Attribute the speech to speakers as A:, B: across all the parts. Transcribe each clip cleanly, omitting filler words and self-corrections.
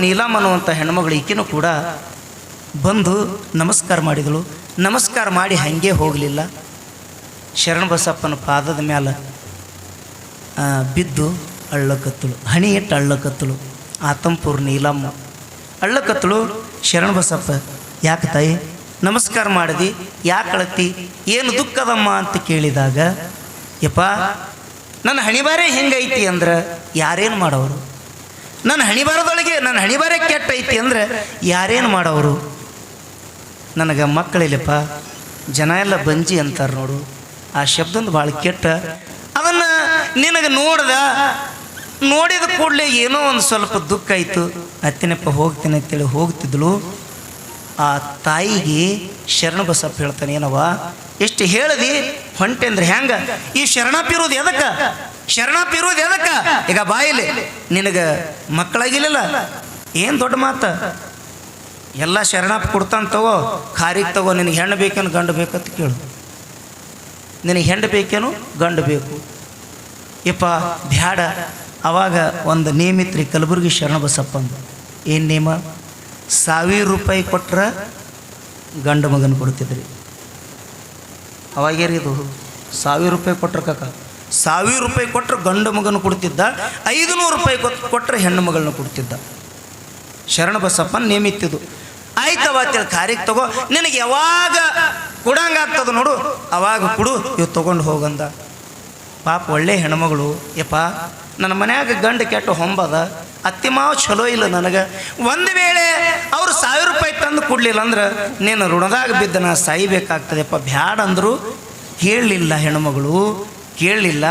A: ನೀಲಮ್ಮ ಅನ್ನುವಂಥ ಹೆಣ್ಮಗಳು ಈಕೆನೂ ಕೂಡ ಬಂದು ನಮಸ್ಕಾರ ಮಾಡಿದಳು. ನಮಸ್ಕಾರ ಮಾಡಿ ಹಾಗೆ ಹೋಗಲಿಲ್ಲ. ಶರಣಬಸಪ್ಪನ ಪಾದದ ಮ್ಯಾಲ ಬಿದ್ದು ಅಳ್ಳಕತ್ತಳು, ಹಣಿ ಇಟ್ಟು ಅಳ್ಳಕತ್ತಳು. ಆತಂಪುರ ನೀಲಮ್ಮ ಅಳ್ಳಕತ್ತಳು. ಶರಣಬಸಪ್ಪ, ಯಾಕೆ ತಾಯಿ ನಮಸ್ಕಾರ ಮಾಡಿದಿ, ಯಾಕೆ ಅಳತಿ, ಏನು ದುಃಖದಮ್ಮ ಅಂತ ಕೇಳಿದಾಗ, ಯಪ್ಪ ನನ್ನ ಹಣಿಬಾರೇ ಹೆಂಗೈತಿ ಅಂದ್ರೆ ಯಾರೇನು ಮಾಡೋರು, ನನ್ನ ಹಣಿಬಾರದೊಳಗೆ ನನ್ನ ಹಣಿಬಾರೇ ಕೆಟ್ಟ ಐತಿ ಅಂದ್ರೆ ಯಾರೇನು ಮಾಡೋರು, ನನಗೆ ಮಕ್ಕಳಿಲ್ಲಪ್ಪ, ಜನ ಎಲ್ಲ ಬಂಜಿ ಅಂತಾರೆ ನೋಡು, ಆ ಶಬ್ದೊಂದು ಭಾಳ ಕೆಟ್ಟ. ಅದನ್ನು ನಿನಗೆ ನೋಡಿದ ಕೂಡಲೇ ಏನೋ ಒಂದು ಸ್ವಲ್ಪ ದುಃಖ ಆಯಿತು. ಅತ್ತಿನಪ್ಪ ಹೋಗ್ತೀನಿ ಅಂತೇಳಿ ಹೋಗ್ತಿದ್ಳು. ಆ ತಾಯಿಗೆ ಶರಣಬಸಪ್ಪ ಹೇಳ್ತಾನೆ, ಏನವ್ವ ಎಷ್ಟು ಹೇಳಿದಿ ಹೊಂಟೆ ಅಂದ್ರೆ ಹೆಂಗ, ಈ ಶರಣಪ್ಪಿರೋದು ಎದಕ್ಕೆ, ಶರಣಪ್ಪಿರೋದು ಎದಕ್ಕೆ, ಈಗ ಬಾಯಿಲಿ ನಿನಗೆ ಮಕ್ಕಳಾಗಿಲ್ಲ, ಏನು ದೊಡ್ಡ ಮಾತು, ಎಲ್ಲ ಶರಣಪ್ಪ ಕೊಡ್ತಾನೆ ತಗೋ, ಖಾರಿಗೆ ತಗೋ, ನಿನಗೆ ಹೆಣ್ಣು ಬೇಕೇನು ಗಂಡು ಬೇಕಂತ ಕೇಳು, ನಿನಗೆ ಹೆಣ್ಣು ಬೇಕೇನು ಗಂಡು ಬೇಕು, ಯಪ್ಪ ಬ್ಯಾಡ. ಅವಾಗ ಒಂದು ನೇಮಿತ್ರಿ ಕಲಬುರ್ಗಿ ಶರಣಬಸಪ್ಪ ಅಂದ, ಏನು ನೇಮ, 1000 ರೂಪಾಯಿ ಕೊಟ್ರೆ ಗಂಡು ಮಗನ ಕೊಡ್ತಿದ್ರಿ. ಅವಾಗೇರಿದು 1000 ರೂಪಾಯಿ ಕೊಟ್ರೆ ಕಾಕ, 1000 ರೂಪಾಯಿ ಕೊಟ್ಟರೆ ಗಂಡು ಮಗನ ಕೊಡ್ತಿದ್ದ, 500 ರೂಪಾಯಿ ಕೊಟ್ಟರೆ ಹೆಣ್ಣು ಮಗಳನ್ನ ಕೊಡ್ತಿದ್ದ. ಶರಣಬಸಪ್ಪನ ನೇಮಿತ್ತಿದ್ದು. ಆಯ್ತವ ಅಂತೇಳಿ ಖಾರಿಗೆ ತಗೋ, ನಿನಗೆ ಯಾವಾಗ ಕೊಡಂಗಾಗ್ತದ ನೋಡು ಅವಾಗ ಕೊಡು, ಇವು ತೊಗೊಂಡು ಹೋಗಂದ. ಪಾಪ ಒಳ್ಳೆ ಹೆಣ್ಮಗಳು, ಯಪ್ಪ ನನ್ನ ಮನ್ಯಾಗ ಗಂಡು ಕೆಟ್ಟು ಹೊಂಬದ, ಅತ್ತಿ ಮಾವ ಚಲೋ ಇಲ್ಲ ನನಗೆ, ಒಂದು ವೇಳೆ ಅವ್ರು 1000 ರೂಪಾಯಿ ತಂದು ಕೊಡಲಿಲ್ಲ ಅಂದ್ರೆ ನೀನು ಋಣದಾಗ ಬಿದ್ದ ನಾ ಸಾಯ್ಬೇಕಾಗ್ತದೆಪ್ಪ, ಬ್ಯಾಡ ಅಂದರು. ಕೇಳಲಿಲ್ಲ ಹೆಣ್ಮಗಳು, ಕೇಳಲಿಲ್ಲ,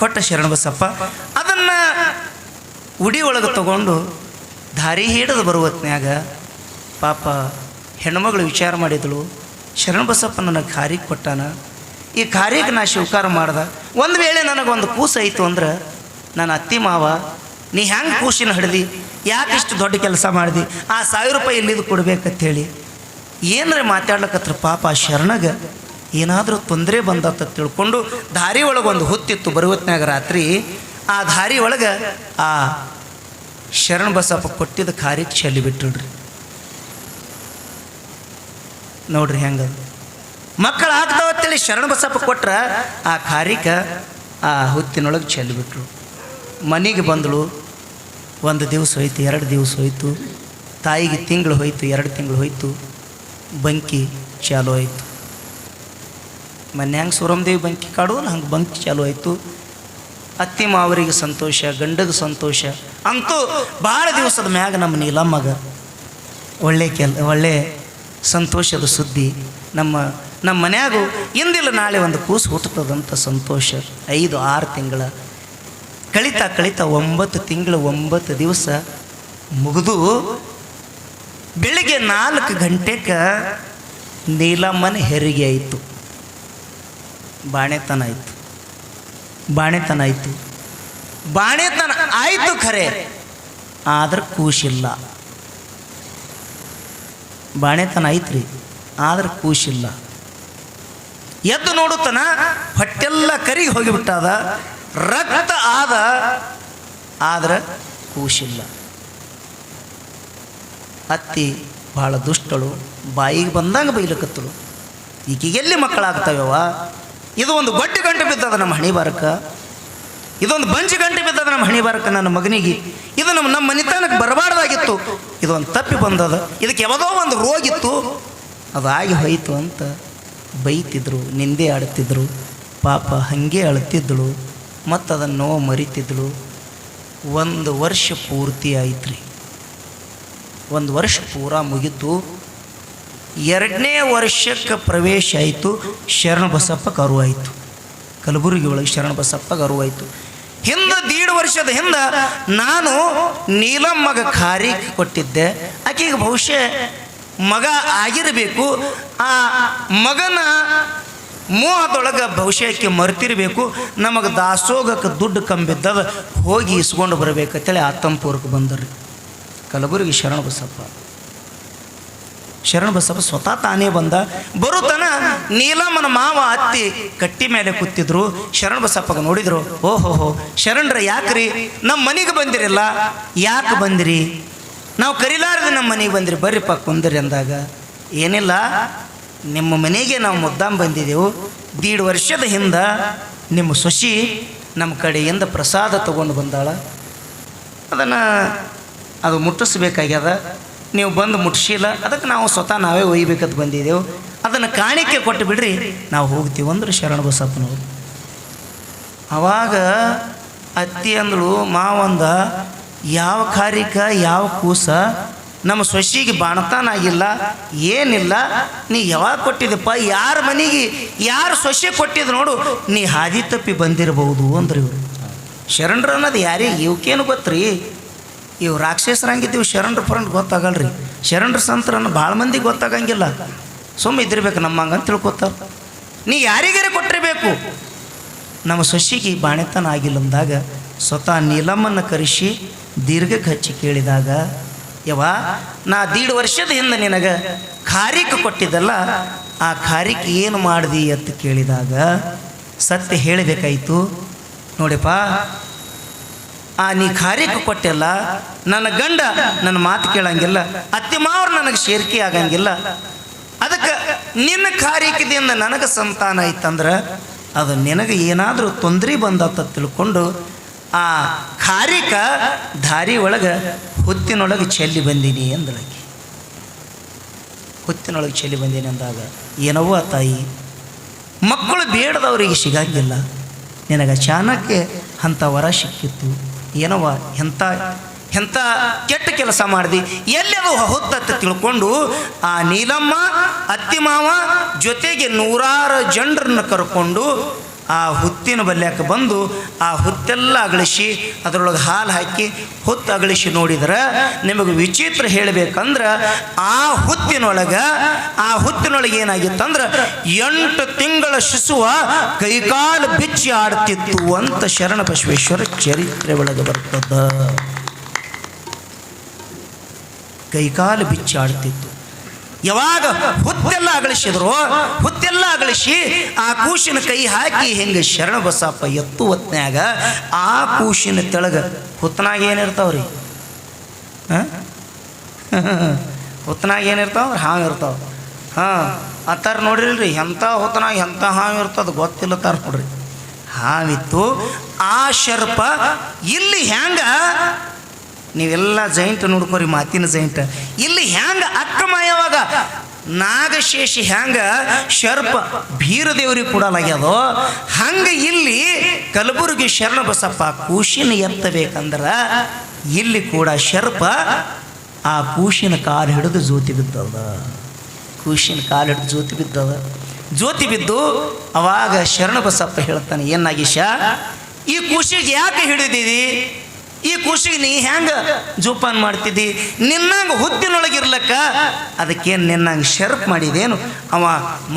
A: ಕೊಟ್ಟ ಶರಣಬಸಪ್ಪ. ಅದನ್ನು ಉಡಿ ಒಳಗೆ ತಗೊಂಡು ದಾರಿ ಹಿಡಿದು ಬರುವತ್ನ್ಯಾಗ ಪಾಪ ಹೆಣ್ಮಗಳು ವಿಚಾರ ಮಾಡಿದಳು, ಶರಣಬಸಪ್ಪ ನನಗೆ ಖಾರಿಗೆ ಕೊಟ್ಟಾನ, ಈ ಖಾರಿಗೆ ನಾ ಸ್ವೀಕಾರ ಮಾಡ್ದೆ, ಒಂದು ವೇಳೆ ನನಗೊಂದು ಕೂಸು ಆಯಿತು ಅಂದ್ರೆ ನನ್ನ ಅತ್ತಿ ಮಾವ ನೀ ಹೆಂಗೆ ಕೂಸಿನ ಹಿಡ್ದು, ಯಾಕೆ ಇಷ್ಟು ದೊಡ್ಡ ಕೆಲಸ ಮಾಡಿದಿ, ಆ 1000 ರೂಪಾಯಿ ಎಲ್ಲಿದು ಕೊಡ್ಬೇಕಂತೇಳಿ ಏನರೇ ಮಾತಾಡ್ಲಕತ್ರ. ಪಾಪ ಆ ಶರಣಗೆ ಏನಾದರೂ ತೊಂದರೆ ಬಂದತ್ತ ತಿಳ್ಕೊಂಡು ದಾರಿ ಒಳಗೆ ಒಂದು ಹೊತ್ತಿತ್ತು ಬರುವತ್ನಾಗ ರಾತ್ರಿ. ಆ ದಾರಿ ಒಳಗೆ ಆ ಶರಣಬಸಪ್ಪ ಕೊಟ್ಟಿದ್ದ ಖಾರಿಗೆ ಚೆಲ್ಲಿ ಬಿಟ್ಟಳ್ರಿ. ನೋಡ್ರಿ ಹೆಂಗ ಮಕ್ಕಳು ಆಗ್ತಾವತ್ತೇಳಿ ಶರಣಬಸಪ್ಪ ಕೊಟ್ರೆ ಆ ಖಾರಿಗೆ ಆ ಹೊತ್ತಿನೊಳಗೆ ಚೆಲ್ಲಿಬಿಟ್ರು. ಮನೆಗೆ ಬಂದಳು. 1 ದಿವಸ ಹೋಯ್ತು, 2 ದಿವಸ ಹೋಯ್ತು, ತಾಯಿಗೆ ತಿಂಗಳು ಹೋಯ್ತು, 2 ತಿಂಗಳು ಹೋಯ್ತು, ಬಂಕಿ ಚಾಲು ಆಯಿತು. ಮೊನ್ನೆ ಹೆಂಗೆ ಸೂರಮದೇವಿ ಬಂಕಿ ಕಾಡೋಲ್ಲ ಹಂಗೆ ಬಂಕಿ ಚಾಲು ಆಯಿತು. ಅತ್ತಿ ಮಾವರಿಗೆ ಸಂತೋಷ, ಗಂಡಗೆ ಸಂತೋಷ. ಅಂತೂ ಭಾಳ ದಿವಸದ ಮ್ಯಾಗ ನಮ್ಮ ನೀಲಮ್ಮಗ ಒಳ್ಳೆ ಸಂತೋಷದ ಸುದ್ದಿ. ನಮ್ಮ ಮನ್ಯಾಗೂ ಇಂದಿಲ್ಲ ನಾಳೆ ಒಂದು ಕೂಸು ಹುಟ್ಟುತ್ತದಂಥ ಸಂತೋಷ. 5-6 ತಿಂಗಳ ಕಳಿತಾ 9 ತಿಂಗಳು 9 ದಿವಸ ಮುಗಿದು ಬೆಳಿಗ್ಗೆ 4 ಗಂಟೆಗೆ ನೀಲಮ್ಮನ ಹೆರಿಗೆ ಆಯಿತು. ಬಾಣೆತನ ಆಯಿತು ಖರೆ, ಆದ್ರೆ ಕೂಸಿಲ್ಲ. ಬಾಣೆತನ ಐತ್ರಿ, ಆದ್ರೆ ಕೂಸಿಲ್ಲ. ಎದ್ದು ನೋಡುತ್ತಾನ, ಹೊಟ್ಟೆಲ್ಲ ಕರಿಗೆ ಹೋಗಿಬಿಟ್ಟದ, ರಕ್ತ ಆದ್ರೆ ಕೂಸಿಲ್ಲ. ಅತ್ತಿ ಭಾಳ ದುಷ್ಟಳು, ಬಾಯಿಗೆ ಬಂದಂಗೆ ಬೈಲಕತ್ತಳು. ಈಕೆಗೆ ಎಲ್ಲಿ ಮಕ್ಕಳಾಗ್ತಾವ್ಯವ, ಇದು ಒಂದು ಗೊಡ್ಡಿ ಗಂಟೆ ಬಿದ್ದದ ನಮ್ಮ ಹಣಿ ಬಾರಕ್ಕೆ, ಇದೊಂದು ಬಂಜಿ ಗಂಟೆ ಬಿದ್ದದ ನಮ್ಮ ಹಣಿ ಬಾರಕ್ಕೆ, ನನ್ನ ಮಗನಿಗೆ ಇದು ನಮ್ಮ ಮನಿತನಕ್ಕೆ ಬರಬಾರ್ದಾಗಿತ್ತು, ಇದೊಂದು ತಪ್ಪಿ ಬಂದದ, ಇದಕ್ಕೆ ಯಾವುದೋ ಒಂದು ರೋಗಿತ್ತು, ಅದಾಗಿ ಹೋಯಿತು ಅಂತ ಬೈತಿದ್ರು, ನಿಂದೆ ಆಡ್ತಿದ್ರು. ಪಾಪ ಹಾಗೆ ಅಳ್ತಿದ್ದಳು, ಮತ್ತು ಅದನ್ನು ನೋವು ಮರಿತಿದ್ದಳು. 1 ವರ್ಷ ಪೂರ್ತಿ ಆಯ್ತು ರೀ. 1 ವರ್ಷ ಪೂರ ಮುಗಿತು. 2ನೇ ವರ್ಷಕ್ಕೆ ಪ್ರವೇಶ ಆಯಿತು. ಶರಣಬಸಪ್ಪ ಕರು ಆಯಿತು. ಕಲಬುರಗಿ ಒಳಗೆ ಶರಣಬಸಪ್ಪ ಕರು ಆಯಿತು. ಹಿಂದೆ 1.5 ವರ್ಷದ ಹಿಂದೆ ನಾನು ನೀಲಮ್ಮಗ ಖಾರಿಗೆ ಕೊಟ್ಟಿದ್ದೆ. ಆಕೆಗೆ ಬಹುಶಃ ಮಗ ಆಗಿರಬೇಕು. ಆ ಮಗನ ಮೋಹದೊಳಗೆ ಬಹುಶಃಕ್ಕೆ ಮರ್ತಿರಬೇಕು. ನಮಗೆ ದಾಸೋಗಕ್ಕೆ ದುಡ್ಡು ಕಂಬಿದ್ದದ, ಹೋಗಿ ಇಸ್ಕೊಂಡು ಬರಬೇಕಂತೇಳಿ ಆತಂಪುರಕ್ಕೆ ಬಂದರ್ರಿ ಕಲಬುರಗಿ ಶರಣಬಸಪ್ಪ. ಶರಣಬಸಪ್ಪ ಸ್ವತಃ ತಾನೇ ಬಂದ. ಬರುತನ ನೀಲಮ್ಮನ ಮಾವ ಅತ್ತಿ ಕಟ್ಟಿ ಮೇಲೆ ಕೂತಿದ್ರು. ಶರಣಬಸಪ್ಪಗೆ ನೋಡಿದ್ರು. ಓಹೋಹೋ ಶರಣರ ಯಾಕ್ರಿ ನಮ್ಮ ಮನೆಗೆ ಬಂದಿರಲ್ಲ, ಯಾಕೆ ಬಂದಿರಿ? ನಾವು ಕರಿಲಾರದೆ ನಮ್ಮ ಮನೆಗೆ ಬಂದಿರಿ, ಬರ್ರಿಪ್ಪ ಕುಂದಿರಿ ಅಂದಾಗ, ಏನಿಲ್ಲ ನಿಮ್ಮ ಮನೆಗೆ ನಾವು ಮುದ್ದಾಂ ಬಂದಿದ್ದೆವು. 1.5 ವರ್ಷದ ಹಿಂದೆ ನಿಮ್ಮ ಸೊಸಿ ನಮ್ಮ ಕಡೆಯಿಂದ ಪ್ರಸಾದ ತಗೊಂಡು ಬಂದಾಳ, ಅದನ್ನು ಅದು ಮುಟ್ಟಿಸ್ಬೇಕಾಗ್ಯದ, ನೀವು ಬಂದು ಮುಟ್ಟಿಸಿಲ್ಲ, ಅದಕ್ಕೆ ನಾವು ಸ್ವತಃ ನಾವೇ ಒಯ್ಬೇಕಂತ ಬಂದಿದ್ದೆವು, ಅದನ್ನು ಕಾಣಿಕೆ ಕೊಟ್ಟು ಬಿಡ್ರಿ ನಾವು ಹೋಗ್ತೀವಿ ಅಂದ್ರೆ ಶರಣಬಸಪ್ಪನವರು. ಆವಾಗ ಅತ್ತಿ ಅಂದಳು, ಮಾವಂದ ಯಾವ ಕಾರ್ಯಕ್ಕ ಯಾವ ಕೂಸ ನಮ್ಮ ಸೊಸಿಗೆ ಬಾಣತಾನ ಆಗಿಲ್ಲ, ಏನಿಲ್ಲ, ನೀ ಯಾವಾಗ ಕೊಟ್ಟಿದ್ದಪ್ಪ, ಯಾರ ಮನೆಗೆ ಯಾರು ಸೊಸೆ ಕೊಟ್ಟಿದ್ದು ನೋಡು, ನೀ ಹಾದಿ ತಪ್ಪಿ ಬಂದಿರಬಹುದು ಅಂದ್ರೆ ಇವರು. ಶರಣರು ಅನ್ನೋದು ಯಾರಿಗೆ ಇವಕ್ಕೇನು ಗೊತ್ತ್ರಿ, ಇವು ರಾಕ್ಷಸರಂಗಿದ್ದೀವಿ, ಶರಣರ ಫ್ರೆಂಡ್ ಗೊತ್ತಾಗಲ್ರಿ. ಶರಣರ ಸಂತರನ್ನು ಭಾಳ ಮಂದಿಗೆ ಗೊತ್ತಾಗಂಗಿಲ್ಲ, ಸುಮ್ಮ ಇದ್ದಿರ್ಬೇಕು ನಮ್ಮಂಗಂತ ತಿಳ್ಕೊತಾರೆ. ನೀ ಯಾರಿಗಾರೆ ಕೊಟ್ಟಿರಬೇಕು. ನಮ್ಮ ಸೊಸಿಗೆ ಬಾಣೆತನ ಆಗಿಲ್ಲ ಅಂದಾಗ ಸ್ವತಃ ನೀಲಮ್ಮನ್ನು ಕರೆಸಿ ದೀರ್ಘಕ್ಕೆ ಹಚ್ಚಿ ಕೇಳಿದಾಗ, ಯವ್ವ ನಾ 1.5 ವರ್ಷದ ಹಿಂದೆ ನಿನಗೆ ಖಾರಿಕ ಕೊಟ್ಟಿದ್ದಲ್ಲ, ಆ ಖಾರಿಕ ಏನು ಮಾಡಿದಿ ಅಂತ ಕೇಳಿದಾಗ ಸತ್ಯ ಹೇಳಬೇಕಾಯಿತು. ನೋಡಿಪ್ಪ, ನೀ ಖಾರಿಕ ಕೊಟ್ಟಿಲ್ಲ, ನನ್ನ ಗಂಡ ನನ್ನ ಮಾತು ಕೇಳಂಗಿಲ್ಲ, ಅತ್ತಿ ಮಾವ್ರು ನನಗೆ ಸೇರಿಕೆ ಆಗಂಗಿಲ್ಲ, ಅದಕ್ಕೆ ನಿನ್ನ ಖಾರಿಕದಿಂದ ನನಗೆ ಸಂತಾನ ಐತಂದ್ರೆ ಅದು ನಿನಗೆ ಏನಾದರೂ ತೊಂದರೆ ಬಂದತ್ತ ತಿಳ್ಕೊಂಡು ಆ ಖಾರಿಕ ದಾರಿ ಒಳಗೆ ಹುತ್ತಿನೊಳಗೆ ಚೆಲ್ಲಿ ಬಂದೀನಿ ಅಂದಳಾಕಿ. ಹುತ್ತಿನೊಳಗೆ ಚೆಲ್ಲಿ ಬಂದೀನಿ ಅಂದಾಗ, ಏನವ್ವ ತಾಯಿ, ಮಕ್ಕಳು ಬೇಡದವರಿಗೆ ಸಿಗಂಗಿಲ್ಲ, ನಿನಗೆ ಚಾಣಕ್ಯ ಅಂಥ ವರ ಸಿಕ್ಕಿತ್ತು, ಏನವ್ವ ಎಂಥ ಕೆಟ್ಟ ಕೆಲಸ ಮಾಡಿದಿ, ಎಲ್ಲೆದು ಹೊತ್ತತ್ತ ತಿಳ್ಕೊಂಡು ಆ ನೀಲಮ್ಮ ಅತ್ತಿ ಮಾವ ಜೊತೆಗೆ 100 ಜನರನ್ನು ಕರ್ಕೊಂಡು ಆ ಹುತ್ತಿನ ಬಲ್ಯಕ್ಕೆ ಬಂದು ಆ ಹುತ್ತೆಲ್ಲ ಅಗಳಿಸಿ ಅದರೊಳಗೆ ಹಾಲು ಹಾಕಿ ಹುತ್ತು ಅಗಳಿಸಿ ನೋಡಿದ್ರೆ ನಿಮಗೆ ವಿಚಿತ್ರ ಹೇಳಬೇಕಂದ್ರೆ ಆ ಹುತ್ತಿನೊಳಗೆ ಏನಾಗಿತ್ತಂದ್ರೆ 8 ತಿಂಗಳ ಶಿಶುವ ಕೈಕಾಲು ಬಿಚ್ಚಿ ಆಡ್ತಿತ್ತು ಅಂತ ಶರಣಬಸವೇಶ್ವರ ಚರಿತ್ರೆ ಒಳಗೆ ಬರ್ತದ. ಕೈಕಾಲು ಬಿಚ್ಚಿ ಆಡ್ತಿತ್ತು. ಯಾವಾಗ ಹುತ್ತೆಲ್ಲ ಅಗಳಿಸಿ ಆ ಕೂಸಿನ ಕೈ ಹಾಕಿ ಹೆಂಗೆ ಶರಣಬಸಪ್ಪ ಎತ್ತು ಹೊತ್ನ್ಯಾಗ ಆ ಕೂಸಿನ ತೆಳಗ ಹುತ್ತನಾಗ ಏನಿರ್ತಾವ್ರಿ, ಹುತ್ತನಾಗ ಏನಿರ್ತಾವ ಹಾವು ಇರ್ತಾವ. ಅತ್ತಾರ ನೋಡಿಲ್ರಿ, ಎಂಥ ಹುತ್ತನಾಗ ಎಂಥ ಹಾವು ಇರ್ತದ ಗೊತ್ತಿಲ್ಲ ತಾರ ನೋಡ್ರಿ. ಹಾವಿತ್ತು. ಆ ಶರ್ಪ ಇಲ್ಲಿ ಹ್ಯಾಂಗ, ನೀವೆಲ್ಲ ಜೈಂಟ್ ನೋಡ್ಕೋರಿ, ಮಾತಿನ ಜೈಂಟ್. ಇಲ್ಲಿ ಹ್ಯಾಂಗ ಅಕ್ಕಮಾಯವಾಗ ನಾಗಶೇಷಿ ಹ್ಯಾಂಗ ಶರ್ಪ ಬೀರದೇವ್ರಿಗೆ ಕೊಡಲಾಗ್ಯದೋ ಹಂಗೆ ಇಲ್ಲಿ ಕಲಬುರಗಿ ಶರಣಬಸಪ್ಪ ಕೂಸಿನ ಎತ್ತಬೇಕಂದ್ರೆ ಇಲ್ಲಿ ಕೂಡ ಶರ್ಪ ಆ ಕೂಸಿನ ಕಾಲು ಹಿಡಿದು ಜ್ಯೋತಿ ಬಿದ್ದದ. ಕೂಸಿನ ಕಾಲು ಹಿಡಿದು ಜ್ಯೋತಿ ಬಿದ್ದು ಅವಾಗ ಶರಣಬಸಪ್ಪ ಹೇಳ್ತಾನೆ, ಏನಾಗಿಶ ಈ ಕೂಸಿಗೆ ಯಾಕೆ ಹಿಡಿದಿದಿ, ಈ ಕೂಸಿಗೆ ನೀ ಹೆಂಗೆ ಜೋಪಾನ ಮಾಡ್ತಿದ್ದಿ, ನಿನ್ನಂಗೆ ಹುತ್ತಿನೊಳಗಿರ್ಲಕ್ಕ ಅದಕ್ಕೇನು ನಿನ್ನಂಗೆ ಶರ್ಪ್ ಮಾಡಿದೇನು, ಅವ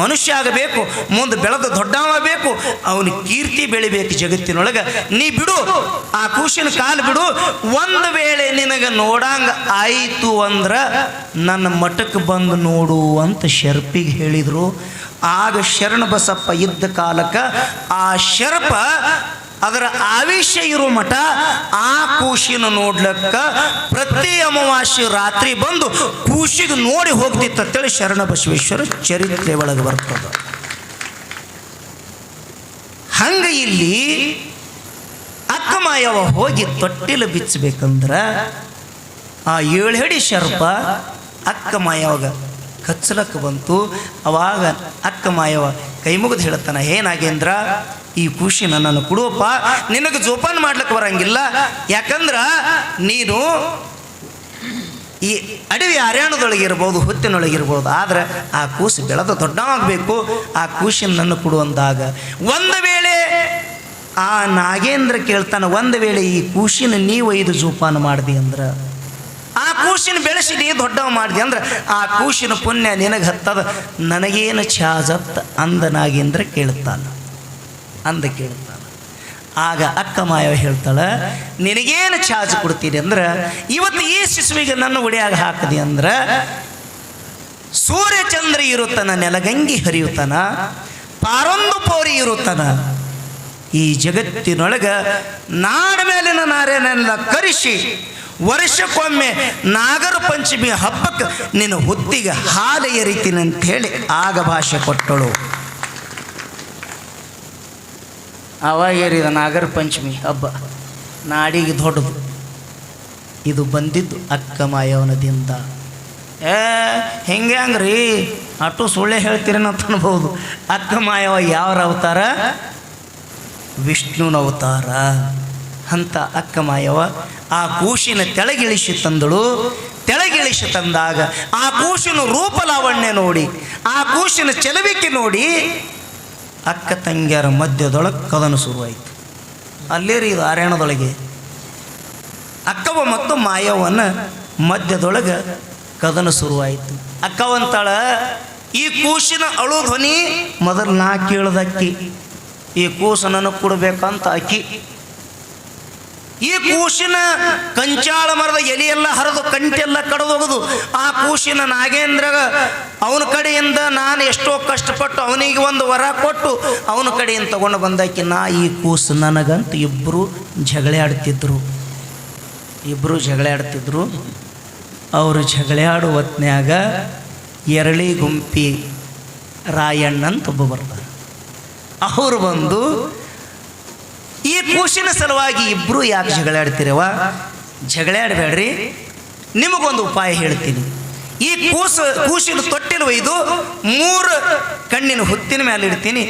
A: ಮನುಷ್ಯ ಆಗಬೇಕು, ಮುಂದೆ ಬೆಳೆದು ದೊಡ್ಡವಾಗಬೇಕು, ಅವನ ಕೀರ್ತಿ ಬೆಳಿಬೇಕು ಜಗತ್ತಿನೊಳಗೆ, ನೀ ಬಿಡು ಆ ಕೂಸಿನ ಕಾಲು ಬಿಡು, ಒಂದು ವೇಳೆ ನಿನಗೆ ನೋಡಂಗ ಆಯಿತು ಅಂದ್ರೆ ನನ್ನ ಮಠಕ್ಕೆ ಬಂದು ನೋಡು ಅಂತ ಶರ್ಪಿಗೆ ಹೇಳಿದರು. ಆಗ ಶರಣಬಸಪ್ಪ ಇದ್ದ ಕಾಲಕ್ಕೆ ಆ ಶರ್ಪ ಅದರ ಆವೇಶ ಇರೋ ಮಠ ಆ ಕೂಸಿನ ನೋಡ್ಲಕ್ಕ ಪ್ರತಿ ಅಮಾವಾಸ್ಯೆ ರಾತ್ರಿ ಬಂದು ಕೂಸಿಗೆ ನೋಡಿ ಹೋಗ್ತಿತ್ತಂತೇಳಿ ಶರಣಬಸವೇಶ್ವರ ಚರಿತ್ರೆ ಒಳಗೆ ಬರ್ತದೆ. ಹಂಗೆ ಇಲ್ಲಿ ಅಕ್ಕಮಾಯವ ಹೋಗಿ ತೊಟ್ಟಿಲು ಬಿಚ್ಚಬೇಕಂದ್ರೆ ಆ 7 ಅಡಿ ಶರ್ಪ ಅಕ್ಕಮಾಯವಾಗ ಕಚ್ಚಲಕ್ಕೆ ಬಂತು. ಅವಾಗ ಅಕ್ಕಮಾಯವ ಕೈ ಮುಗಿದು ಹೇಳ್ತಾನೆ, ಹೇ ನಾಗೇಂದ್ರ, ಈ ಕೂಸಿನ ನನ್ನನ್ನು ಕೊಡುವಪ್ಪ, ನಿನಗೆ ಜೋಪಾನ ಮಾಡ್ಲಿಕ್ಕೆ ಬರಂಗಿಲ್ಲ, ಯಾಕಂದ್ರೆ ನೀನು ಈ ಅಡವಿ ಅರಣ್ಯದೊಳಗಿರ್ಬೋದು, ಹುತ್ತಿನೊಳಗಿರ್ಬೋದು, ಆದರೆ ಆ ಕೂಸು ಬೆಳೆದು ದೊಡ್ಡವಾಗಬೇಕು, ಆ ಕೂಸಿನ ನನ್ನ ಕೊಡುವಂದಾಗ ಒಂದು ವೇಳೆ ಆ ನಾಗೇಂದ್ರ ಕೇಳ್ತಾನೆ, ಒಂದು ವೇಳೆ ಈ ಕೂಸಿನ ನೀವು 5 ಜೋಪಾನ ಮಾಡ್ದಿ ಅಂದ್ರೆ, ಆ ಕೂಸಿನ ಬೆಳೆಸಿದಿ ದೊಡ್ಡವ ಮಾಡಿದೆ ಅಂದ್ರೆ ಆ ಕೂಸಿನ ಪುಣ್ಯ ನಿನಗೆ ಹತ್ತದ, ನನಗೇನು ಛಾಜತ್ ಅಂದ ನಾಗೇಂದ್ರ ಕೇಳ್ತಾನೆ. ಆಗ ಅಕ್ಕಮಾಯವ ಹೇಳ್ತಾಳೆ, ನಿನಗೇನು ಚಾರ್ಜ್ ಕೊಡ್ತೀನಿ ಅಂದ್ರೆ ಇವತ್ತು ಈ ಶಿಶುವಿಗೆ ನನ್ನ ಒಡೆಯಾಗ ಹಾಕದಿ ಅಂದ್ರೆ ಸೂರ್ಯಚಂದ್ರ ಇರುತ್ತಾನ, ನೆಲಗಂಗಿ ಹರಿಯುತ್ತಾನ, ಪಾರೊಂದು ಪೋರಿ ಇರುತ್ತಾನ. ಈ ಜಗತ್ತಿನೊಳಗ ನಾಡ ಮೇಲಿನ ನಾರೇನೆಲ್ಲ ಕರೆಸಿ ವರ್ಷಕ್ಕೊಮ್ಮೆ ನಾಗರ ಪಂಚಮಿ ಹಬ್ಬಕ್ಕೆ ನಿನ್ನ ಹುತ್ತಿಗೆ ಹಾಲು ಎರಿತೀನಿ ಅಂತ ಹೇಳಿ ಆಗ ಭಾಷೆ ಕೊಟ್ಟಳು. ಅವಾಗ ಏರಿದ ನಾಗರ ಪಂಚಮಿ ಹಬ್ಬ ನಾಡಿಗೆ ದೊಡ್ಡದು. ಇದು ಬಂದಿದ್ದು ಅಕ್ಕ ಮಾಯವನದಿಂದ. ಹೆಂಗೆ ಹಂಗ್ರಿ ಅಟ್ಟು ಸುಳ್ಳೆ ಹೇಳ್ತೀರೇನೋ ಅಂತ ಅನ್ಬೋದು. ಅಕ್ಕ ಮಾಯವ ಯಾವ್ರ ಅವತಾರ? ವಿಷ್ಣುನ ಅವತಾರ. ಅಂತ ಅಕ್ಕ ಮಾಯವ ಆ ಕೂಸಿನ ತೆಳಗಿಳಿಸಿ ತಂದಳು. ತೆಳಗಿಳಿಸಿ ತಂದಾಗ ಆ ಕೂಸಿನ ರೂಪಲಾವಣ್ಯ ನೋಡಿ, ಆ ಕೂಸಿನ ಚೆಲುವಿಕೆ ನೋಡಿ ಅಕ್ಕ ತಂಗಿಯರ ಮಧ್ಯದೊಳಗೆ ಕದನ ಶುರುವಾಯಿತು. ಅಲ್ಲೇ ರೀ ಇದು ಅರಣ್ಯದೊಳಗೆ ಅಕ್ಕವ ಮತ್ತು ಮಾಯವನ ಮಧ್ಯದೊಳಗೆ ಕದನ ಶುರುವಾಯಿತು. ಅಕ್ಕವಂತಾಳ, ಈ ಕೂಸಿನ ಅಳು ಧ್ವನಿ ಮೊದಲು ನಾ ಕೇಳ್ದಕ್ಕಿ, ಈ ಕೂಸು ನನಗೆ ಕೊಡಬೇಕಂತ ಅಕ್ಕಿ. ಈ ಕೂಸಿನ ಕಂಚಾಳ ಮರದ ಎಲೆಯೆಲ್ಲ ಹರಿದು ಕಂಟೆಲ್ಲ ಕಡಿದೋಗದು. ಆ ಕೂಸಿನ ನಾಗೇಂದ್ರ ಅವನ ಕಡೆಯಿಂದ ನಾನು ಎಷ್ಟೋ ಕಷ್ಟಪಟ್ಟು ಅವನಿಗೆ ಒಂದು ವರ ಕೊಟ್ಟು ಅವನ ಕಡೆಯಿಂದ ತಗೊಂಡು ಬಂದಾಕಿ. ನಾ ಈ ಕೂಸು ನನಗಂತ ಇಬ್ಬರು ಜಗಳೇ ಆಡ್ತಿದ್ರು. ಅವರು ಜಗಳೇ ಆಡೋ ಹೊತ್ನ್ಯಾಗ ಎರಳಿ ಗುಂಪಿ ರಾಯಣ್ಣ ಅಂತ ಒಬ್ಬ ಬರ್ತಾರೆ. ಅವರು ಬಂದು ಈ ಕೂಸಿನ ಸಲುವಾಗಿ ಇಬ್ಬರು ಯಾಕೆ ಜಗಳಾಡ್ತೀರವ? ಜಗಳಾಡಬೇಡ್ರಿ, ನಿಮಗೊಂದು ಉಪಾಯ ಹೇಳ್ತೀನಿ. ಈ ಕೂಸಿನ ತೊಟ್ಟಿನ ಒಯ್ದು 3 ಕಣ್ಣಿನ ಹುತ್ತಿನ ಮೇಲೆ ಇಡ್ತೀನಿ.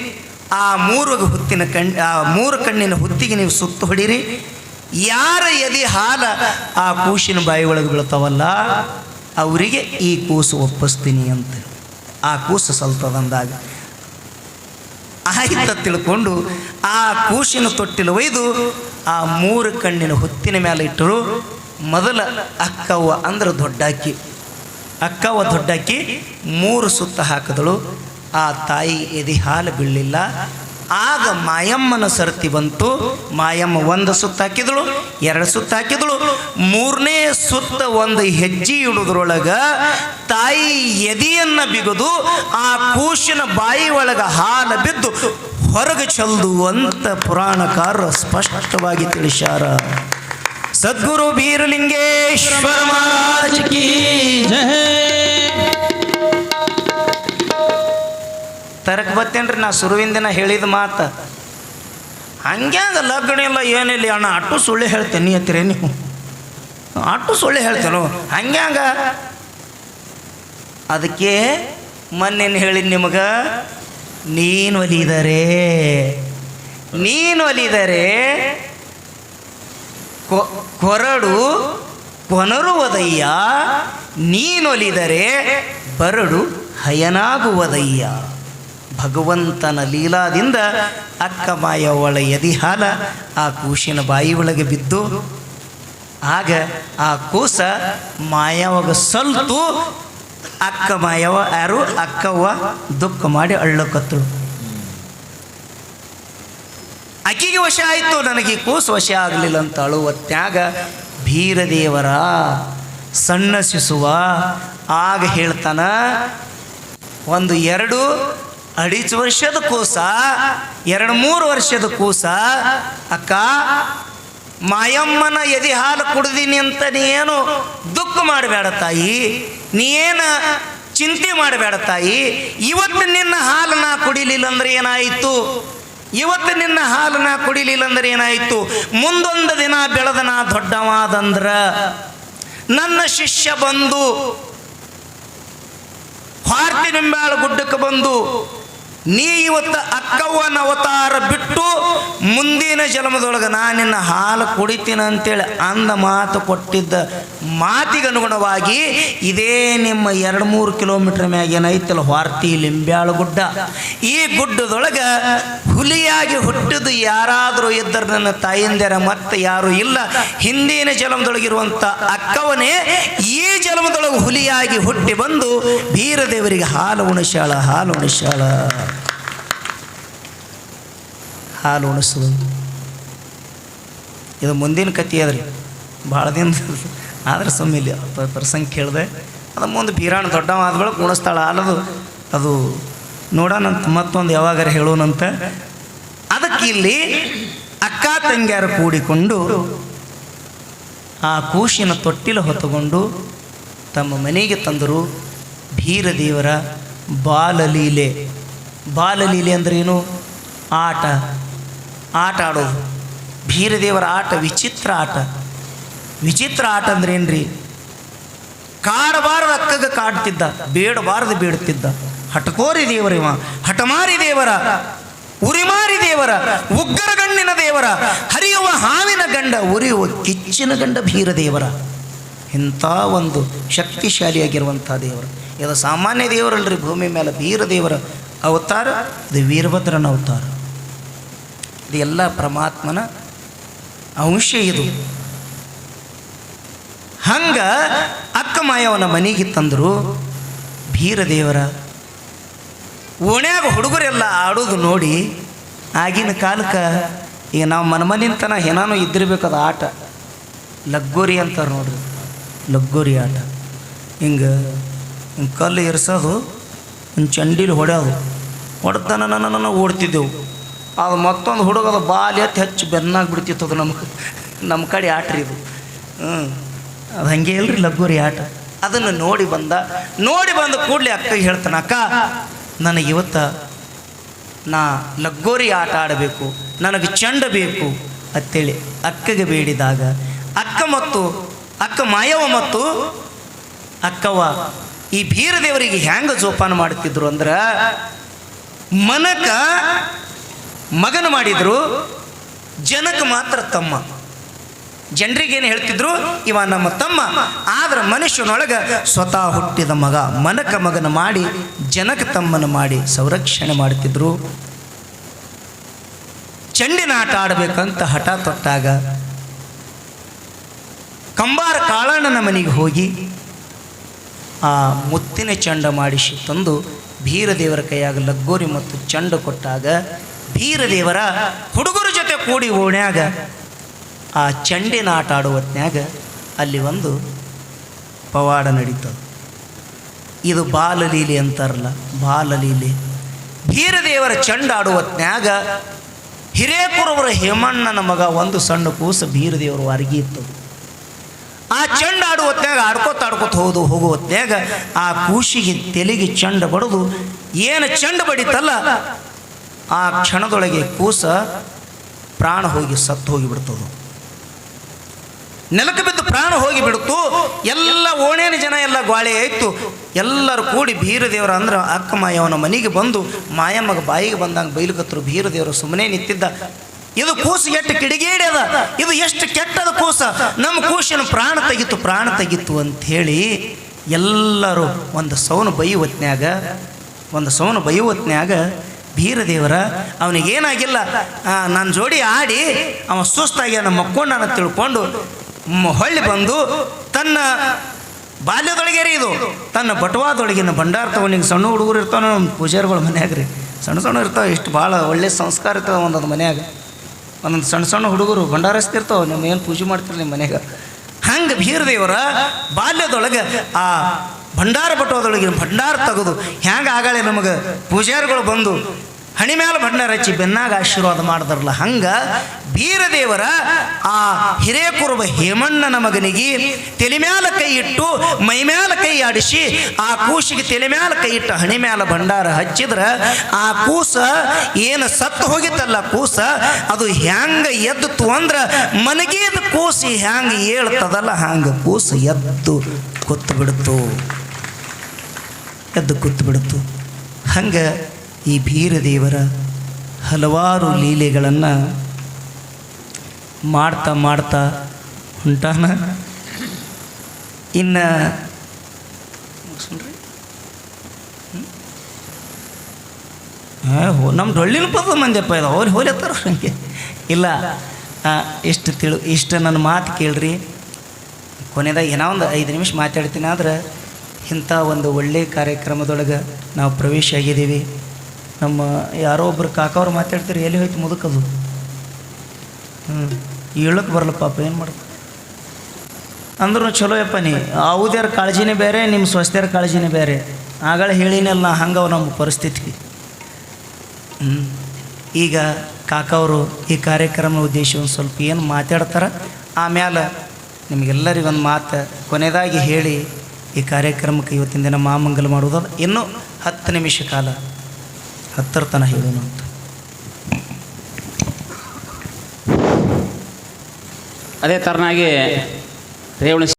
A: ಆ 3 ಕಣ್ಣಿನ ಹುತ್ತಿಗೆ ನೀವು ಸುತ್ತು ಹೊಡೀರಿ. ಯಾರ ಎದೆ ಹಾಲ ಆ ಕೂಸಿನ ಬಾಯಿ ಒಳಗೆ ಬೀಳ್ತಾವಲ್ಲ ಅವರಿಗೆ ಈ ಕೂಸು ಒಪ್ಪಿಸ್ತೀನಿ ಅಂತ. ಆ ಕೂಸು ಸಲ್ತದಂದಾಗ ಆಯ್ತ ತಿಳ್ಕೊಂಡು ಆ ಕೂಸಿನ ತೊಟ್ಟಿಲು ಒಯ್ದು ಆ 3 ಕಣ್ಣಿನ ಹುತ್ತಿನ ಮೇಲೆ ಇಟ್ಟರು. ಮೊದಲ ಅಕ್ಕವ್ವ ಅಂದ್ರೆ ದೊಡ್ಡಾಕಿ, ಅಕ್ಕವ್ವ ದೊಡ್ಡಾಕಿ 3 ಸುತ್ತ ಹಾಕಿದಳು. ಆ ತಾಯಿ ಎದೆ ಹಾಲು ಬೀಳಲಿಲ್ಲ. ಆಗ ಮಾಯಮ್ಮನ ಸರ್ತಿ ಬಂತು. ಮಾಯಮ್ಮ 1 ಸುತ್ತ ಹಾಕಿದಳು, 2 ಸುತ್ತ ಹಾಕಿದಳು. 3ನೇ ಸುತ್ತ ಒಂದು ಹೆಜ್ಜೆ ಇಡುವುದ್ರೊಳಗ ತಾಯಿ ಎದೆಯನ್ನು ಬಿಗಿದು ಆ ಕೂಸಿನ ಬಾಯಿ ಒಳಗ ಹಾಲು ಬಿದ್ದು ಹೊರಗೆ ಚೆಲ್ದು ಅಂತ ಪುರಾಣಕಾರರು ಸ್ಪಷ್ಟವಾಗಿ ತಿಳಿಸ್ಯಾರ. ಸದ್ಗುರು ಬೀರಲಿಂಗೇಶ್ವರ ಮಹಾರಾಜ್ ಕಿ ಜೈ. ತರಕ್ ಬತ್ತೇನ್ರಿ ನಾ ಶುರುವಿಂದಿನ ಹೇಳಿದ ಮಾತು. ಹಂಗ್ಯಾಂಗ ಲಗ್ನ ಇಲ್ಲ ಏನಿಲ್ಲ ಅಣ್ಣ, ಅಟ್ಟು ಸುಳ್ಳು ಹೇಳ್ತೇನೆ ಅಂತೀರಿ ನೀವು. ಅಟ್ಟು ಸುಳ್ಳು ಹೇಳ್ತೇನೋ ಹಂಗ್ಯಾಂಗ? ಅದಕ್ಕೆ ಮೊನ್ನೇನು ಹೇಳಿದ ನಿಮಗೆ, ನೀನು ಒಲಿದರೆ ಕೊರಡು ಕೊನರುವುದಯ್ಯ, ನೀನೊಲಿದರೆ ಬರಡು ಹಯನಾಗುವುದಯ್ಯ. ಭಗವಂತನ ಲೀಲಾದಿಂದ ಅಕ್ಕ ಮಾಯವಳ ಎದಿ ಹಾಲ ಆ ಕೂಸಿನ ಬಾಯಿ ಒಳಗೆ ಬಿದ್ದು ಆಗ ಆ ಕೂಸ ಮಾಯವಾಗ ಸಲ್ತು ಅಕ್ಕ ಮಾಯವ ಯಾರು ಅಕ್ಕವ್ವ ದುಃಖ ಮಾಡಿ ಅಳ್ಳಕತ್ತಳು. ಅಕ್ಕಿಗೆ ವಶ ಆಯಿತು, ನನಗೆ ಈ ಕೂಸು ವಶ ಆಗಲಿಲ್ಲ ಅಂತ ಅಳುವತ್ಯಾಗ ಭೀರದೇವರ ಸಣ್ಣ ಶಿಶುವ ಆಗ ಹೇಳ್ತಾನ, ಒಂದು 2-2.5 ವರ್ಷದ ಕೂಸ, 2-3 ವರ್ಷದ ಕೂಸ, ಅಕ್ಕ ಮಾಯಮ್ಮನ ಎದೆ ಹಾಲು ಕುಡ್ದೀನಿ ಅಂತ ನೀನು ದುಃಖ ಮಾಡಬೇಡ ತಾಯಿ, ನೀನು ಚಿಂತೆ ಮಾಡಬೇಡ ತಾಯಿ. ಇವತ್ತು ನಿನ್ನ ಹಾಲು ನಾ ಕುಡಿಲಿಲ್ಲ ಅಂದ್ರೆ ಏನಾಯಿತು? ಇವತ್ತು ನಿನ್ನ ಹಾಲು ನಾ ಕುಡಿಲಿಲ್ಲ ಅಂದ್ರೆ ಏನಾಯಿತು? ಮುಂದೊಂದು ದಿನ ಬೆಳೆದ ನಾ ದೊಡ್ಡವಾದಂದ್ರ ನನ್ನ ಶಿಷ್ಯ ಬಂದು ಭಾರತಿ ನಿಂಬಾಳ ಗುಡ್ಡಕ್ಕೆ ಬಂದು ನೀ ಇವತ್ತು ಅಕ್ಕವ್ವನ ಅವತಾರ ಬಿಟ್ಟು ಮುಂದಿನ ಜನ್ಮದೊಳಗೆ ನಾನು ನಿನ್ನ ಹಾಲು ಕುಡಿತೀನಿ ಅಂತೇಳಿ ಅಂದ ಮಾತು ಕೊಟ್ಟಿದ್ದ ಮಾತಿಗೆ ಅನುಗುಣವಾಗಿ ಇದೇ ನಿಮ್ಮ 2-3 ಕಿಲೋಮೀಟರ್ ಮ್ಯಾಗ ಏನೈತಲ್ಲ ಭಾರತಿ ಲಿಂಬ್ಯಾಳ ಗುಡ್ಡ, ಈ ಗುಡ್ಡದೊಳಗೆ ಹುಲಿಯಾಗಿ ಹುಟ್ಟಿದ್ದು ಯಾರಾದರೂ ಇದ್ದರೆ ನನ್ನ ತಾಯಿಂದರ ಮತ್ತೆ ಯಾರೂ ಇಲ್ಲ. ಹಿಂದಿನ ಜನ್ಮದೊಳಗಿರುವಂಥ ಅಕ್ಕವನೇ ಈ ಜನ್ಮದೊಳಗೆ ಹುಲಿಯಾಗಿ ಹುಟ್ಟಿ ಬಂದು ಬೀರದೇವರಿಗೆ ಹಾಲು ಉಣಿಸ್ಯಾಳ. ಹಾಲು ಉಣಿಸೋದು ಇದು ಮುಂದಿನ ಕಥೆ ಅದ್ರಿ, ಭಾಳ ದಿನ ಆದ್ರೆ ಸುಮ್ಮಿಲ್ಲ ಪ್ರಸಂಗ ಕೇಳಿದೆ. ಅದು ಮುಂದೆ ಬೀರಾಣ ದೊಡ್ಡವ ಆದ ಬಳಿಕ ಉಣಿಸ್ತಾಳ ಅಲ್ಲದು ಅದು ನೋಡೋಣಂತ ಮತ್ತೊಂದು ಯಾವಾಗಾರ ಹೇಳೋಣಂತ. ಅದಕ್ಕೆ ಇಲ್ಲಿ ಅಕ್ಕ ತಂಗಿಯರು ಕೂಡಿಕೊಂಡು ಆ ಕೂಸಿನ ತೊಟ್ಟಿಲ ಹೊತ್ತುಕೊಂಡು ತಮ್ಮ ಮನೆಗೆ ತಂದರು. ಬೀರದೇವರ ಬಾಲಲೀಲೆ. ಬಾಲಲೀಲೆ ಅಂದ್ರೇನು? ಆಟ ಆಡೋದು. ಬೀರದೇವರ ಆಟ ವಿಚಿತ್ರ ಆಟ. ವಿಚಿತ್ರ ಆಟ ಅಂದ್ರೆ ಏನ್ರಿ? ಕಾಡಬಾರದು ಅಕ್ಕಗೆ ಕಾಡ್ತಿದ್ದ, ಬೇಡಬಾರದು ಬೇಡುತ್ತಿದ್ದ. ಹಟಕೋರಿ ದೇವರಿವ, ಹಠಮಾರಿ ದೇವರ, ಉರಿಮಾರಿ ದೇವರ, ಉಗ್ರ ಗಣ್ಣಿನ ದೇವರ, ಹರಿಯುವ ಹಾವಿನ ಗಂಡ, ಉರಿಯುವ ಕಿಚ್ಚಿನ ಗಂಡ ಬೀರದೇವರ. ಇಂಥ ಒಂದು ಶಕ್ತಿಶಾಲಿಯಾಗಿರುವಂಥ ದೇವರು. ಇದು ಸಾಮಾನ್ಯ ದೇವರಲ್ರಿ ಭೂಮಿ ಮೇಲೆ. ಬೀರದೇವರ ಅವತಾರ ಇದು ವೀರಭದ್ರನ ಅವತಾರ. ಇದು ಎಲ್ಲ ಪರಮಾತ್ಮನ ಅಂಶ ಇದು. ಹಂಗ ಅಕ್ಕ ಮಾಯವನ ಮನೆಗೆ ತಂದರು. ಬೀರದೇವರ ಓಣ್ಯಾಗ ಹುಡುಗರೆಲ್ಲ ಆಡೋದು ನೋಡಿ ಆಗಿನ ಕಾಲಕ್ಕೆ ಈಗ ನಾವು ಮನಮನಿಂತನ ಏನಾನು ಇದ್ದಿರ್ಬೇಕದು ಆಟ. ಲಗ್ಗೋರಿ ಅಂತಾರೆ ನೋಡ್ರಿ, ಲಗ್ಗೋರಿ ಆಟ. ಹಿಂಗೆ ಕಲ್ಲು ಇರಿಸೋದು, ಒಂದು ಚಂಡೀಲಿ ಹೊಡೆಯೋದು. ಹೊಡೆದ ನನ್ನ ಓಡ್ತಿದ್ದೆವು. ಅದು ಮತ್ತೊಂದು ಹುಡುಗದು ಬಾಲ್ ಎತ್ತು ಹೆಚ್ಚು ಬೆನ್ನಾಗಿ ಬಿಡ್ತಿತ್ತು. ಅದು ನಮ್ಮ ಕಡೆ ಆಟ ರೀ ಇದು. ಅದು ಹಂಗೆ ಇಲ್ರಿ ಲಗ್ಗೋರಿ ಆಟ. ಅದನ್ನು ನೋಡಿ ಬಂದ ಕೂಡಲೇ ಅಕ್ಕಗೆ ಹೇಳ್ತಾನೆ, ಅಕ್ಕ ನನಗೆ ಇವತ್ತು ನಾ ಲಗ್ಗೋರಿ ಆಟ ಆಡಬೇಕು, ನನಗೆ ಚೆಂಡ ಬೇಕು ಅಂತೇಳಿ ಅಕ್ಕಗೆ ಬೇಡಿದಾಗ ಅಕ್ಕ ಮಾಯವ ಮತ್ತು ಅಕ್ಕವ್ವ ಈ ಬೀರದೇವರಿಗೆ ಹ್ಯಾಂಗ ಜೋಪಾನ ಮಾಡ್ತಿದ್ರು ಅಂದ್ರೆ, ಮನಕ ಮಗನ ಮಾಡಿದ್ರು, ಜನಕ್ಕೆ ಮಾತ್ರ ತಮ್ಮ. ಜನರಿಗೇನು ಹೇಳ್ತಿದ್ರು, ಇವ ನಮ್ಮ ತಮ್ಮ. ಆದ್ರೆ ಮನುಷ್ಯನೊಳಗೆ ಸ್ವತಃ ಹುಟ್ಟಿದ ಮಗ. ಮನಕ ಮಗನ ಮಾಡಿ ಜನಕ ತಮ್ಮನ ಮಾಡಿ ಸಂರಕ್ಷಣೆ ಮಾಡ್ತಿದ್ರು. ಚೆಂಡಿನ ಆಟ ಆಡಬೇಕಂತ ಹಠ ತೊಟ್ಟಾಗ ಕಂಬಾರ ಕಾಳಣ್ಣನ ಮನೆಗೆ ಹೋಗಿ ಆ ಮುತ್ತಿನ ಚೆಂಡ ಮಾಡಿಸಿ ತಂದು ಬೀರದೇವರ ಕೈಯಾಗ ಲಗ್ಗೋರಿ ಮತ್ತು ಚೆಂಡ ಕೊಟ್ಟಾಗ ಬೀರದೇವರ ಹುಡುಗರ ಜೊತೆ ಕೂಡಿ ಓಣ್ಯಾಗ ಆ ಚೆಂಡಿನ ಆಟ ಆಡುವ ಹೊತ್ನ್ಯಾಗ ಅಲ್ಲಿ ಒಂದು ಪವಾಡ ನಡೀತದೆ. ಇದು ಬಾಲಲೀಲೆ ಅಂತಾರಲ್ಲ, ಬಾಲಲೀಲೆ. ಬೀರದೇವರ ಚೆಂಡ ಆಡುವ ಹೊತ್ನ್ಯಾಗ ಹಿರೇಕುರವರ ಹೇಮಣ್ಣನ ಮಗ ಒಂದು ಸಣ್ಣ ಕೂಸು ಬೀರದೇವರ ವಾರಿಗೆ ಇತ್ತು. ಆ ಚೆಂಡ ಆಡುವ ಹೊತ್ನ್ಯಾಗ ಆಡ್ಕೋತ ಹೋಗುವ ಹೊತ್ನ್ಯಾಗ ಆ ಕೂಸಿಗೆ ತೆಲಿಗೆ ಚೆಂಡ ಬಡಿದು ಏನು ಚೆಂಡ ಬಡಿತಲ್ಲ, ಆ ಕ್ಷಣದೊಳಗೆ ಕೂಸ ಪ್ರಾಣ ಹೋಗಿ ಸತ್ತು ಹೋಗಿಬಿಡ್ತದೆ. ನೆಲಕ್ಕೆ ಬಿದ್ದು ಪ್ರಾಣ ಹೋಗಿ ಬಿಡ್ತು. ಎಲ್ಲ ಓಣೇನ ಜನ ಎಲ್ಲ ಗ್ವಾಳೆ ಆಯಿತು. ಎಲ್ಲರೂ ಕೂಡಿ ಬೀರದೇವರ ಅಂದ್ರೆ ಅಕ್ಕ ಮಾಯವನ ಮನೆಗೆ ಬಂದು ಮಾಯಮ್ಮಗ ಬಾಯಿಗೆ ಬಂದಂಗೆ ಬೈಲಕತ್ತರು. ಬೀರದೇವರು ಸುಮ್ಮನೆ ನಿಂತಿದ್ದ. ಇದು ಕೂಸು ಎಷ್ಟು ಕಿಡಿಗೇಡ್ಯದ, ಇದು ಎಷ್ಟು ಕೆಟ್ಟದ ಕೂಸ, ನಮ್ಮ ಕೂಸಿನ ಪ್ರಾಣ ತೆಗಿತ್ತು ಅಂಥೇಳಿ ಎಲ್ಲರೂ ಒಂದು ಸೌನು ಬೈಯುವತ್ನ್ಯಾಗ ಬೀರದೇವರ ಅವನಿಗೇನಾಗಿಲ್ಲ, ನನ್ನ ಜೋಡಿ ಆಡಿ ಅವ ಸುಸ್ತಾಗಿ ನಮ್ಮ ಮಕ್ಕೊಂಡನ ತಿಳ್ಕೊಂಡು ಹೊಳ್ಳಿ ಬಂದು ತನ್ನ ಬಾಲ್ಯದೊಳಗೆ ಇದು ತನ್ನ ಬಟವಾದೊಳಗಿನ ಭಂಡಾರ ತಗೊಂಡು ಸಣ್ಣ ಹುಡುಗರು ಇರ್ತಾವೆ ನಮ್ಮ ಪೂಜಾರಿಗಳ ಮನ್ಯಾಗ ರೀ. ಸಣ್ಣ ಇರ್ತಾವೆ, ಇಷ್ಟು ಭಾಳ ಒಳ್ಳೆ ಸಂಸ್ಕಾರ ಇರ್ತಾವೆ ಒಂದೊಂದು ಮನ್ಯಾಗ. ಒಂದೊಂದು ಸಣ್ಣ ಹುಡುಗರು ಭಂಡಾರಸ್ತಿರ್ತಾವೆ. ನಿಮ್ಮ ಏನು ಪೂಜೆ ಮಾಡ್ತೀರಿ ನಿಮ್ಮ ಮನ್ಯಾಗ. ಹಂಗೆ ಬೀರದೇವರ ಬಾಲ್ಯದೊಳಗೆ ಆ ಭಂಡಾರ ಬಟವಾದೊಳಗಿನ ಭಂಡಾರ ತೆಗೆದು ಹ್ಯಾಂಗೆ ಆಗಾಳೆ ನಮಗೆ ಪೂಜಾರಿಗಳು ಬಂದು ಹಣಿ ಮ್ಯಾಲ ಭಂಡಾರ ಹಚ್ಚಿ ಬೆನ್ನಾಗ ಆಶೀರ್ವಾದ ಮಾಡಿದ್ರಲ್ಲ, ಹಂಗೆ ಬೀರದೇವರ ಆ ಹಿರೇಕುರುಬ ಹೇಮಣ್ಣನ ಮಗನಿಗೆ ತಲೆ ಮ್ಯಾಲ ಕೈ ಇಟ್ಟು ಮೈ ಮ್ಯಾಲ ಕೈ ಆಡಿಸಿ ಆ ಕೂಸಿಗೆ ತಲೆ ಮ್ಯಾಲ ಕೈ ಇಟ್ಟು ಹಣಿ ಮ್ಯಾಲ ಭಂಡಾರ ಹಚ್ಚಿದ್ರೆ ಆ ಕೂಸ ಏನು ಸತ್ತು ಹೋಗಿತ್ತಲ್ಲ ಕೂಸ, ಅದು ಹ್ಯಾಂಗ ಎದ್ದು ಅಂದ್ರೆ ಮನಗೇದ ಕೂಸಿ ಹ್ಯಾಂಗೆ ಹೇಳ್ತದಲ್ಲ ಹಂಗೆ ಕೂಸು ಎದ್ದು ಕೂತು ಬಿಡ್ತು. ಹಂಗೆ ಈ ಬೀರದೇವರ ಹಲವಾರು ಲೀಲೆಗಳನ್ನು ಮಾಡ್ತಾ ಹೊಂಟಾನ. ಇನ್ನು ನಮ್ಮ ಡೊಳ್ಳಿನ ಪದ ಮಂದ್ಯಪ್ಪ ಇದು ಅವ್ರು ಹೋಲಿತ್ತಾರ ಹಂಗೆ ಇಲ್ಲ. ಇಷ್ಟು ನನ್ನ ಮಾತು ಕೇಳ್ರಿ. ಕೊನೆದಾಗ ಏನೋ ಒಂದು 5 ನಿಮಿಷ ಮಾತಾಡ್ತೀನಿ. ಆದ್ರೆ ಇಂಥ ಒಂದು ಒಳ್ಳೆಯ ಕಾರ್ಯಕ್ರಮದೊಳಗೆ ನಾವು ಪ್ರವೇಶ ಆಗಿದ್ದೀವಿ. ನಮ್ಮ ಯಾರೋ ಒಬ್ರು ಕಾಕವ್ರು ಮಾತಾಡ್ತೀರಿ, ಎಲ್ಲಿ ಹೋಯ್ತು ಮುದುಕದು ಹೇಳಕ್ಕೆ ಬರಲ್ಲ ಪಾಪ, ಏನು ಮಾಡ್ತಾರೆ. ಅಂದ್ರೂ ಚಲೋ ಯಪ್ಪ ನೀ ಯಾವುದ್ಯಾರ ಕಾಳಜಿನೇ ಬೇರೆ ನಿಮ್ಮ ಸ್ವಸ್ಥ್ಯರ ಕಾಳಜಿನೇ ಬೇರೆ ಆಗಳ ಹೇಳಿನಲ್ಲ ಹಂಗವ ನಮ್ಮ ಪರಿಸ್ಥಿತಿ. ಈಗ ಕಾಕವರು ಈ ಕಾರ್ಯಕ್ರಮ ಉದ್ದೇಶ ಒಂದು ಸ್ವಲ್ಪ ಏನು ಮಾತಾಡ್ತಾರೆ, ಆಮ್ಯಾಲ ನಿಮಗೆಲ್ಲರಿಗೂ ಒಂದು ಮಾತು ಕೊನೆಯದಾಗಿ ಹೇಳಿ ಈ ಕಾರ್ಯಕ್ರಮಕ್ಕೆ ಇವತ್ತಿನ ದಿನ ಮಹಾಮಂಗಲ ಮಾಡುವುದು ಇನ್ನೂ 10 ನಿಮಿಷ ಕಾಲ 10 ತನಕ ಹೇಳೋಣ ಅಂತ.
B: ಅದೇ ಥರನಾಗಿ ರೇವಣ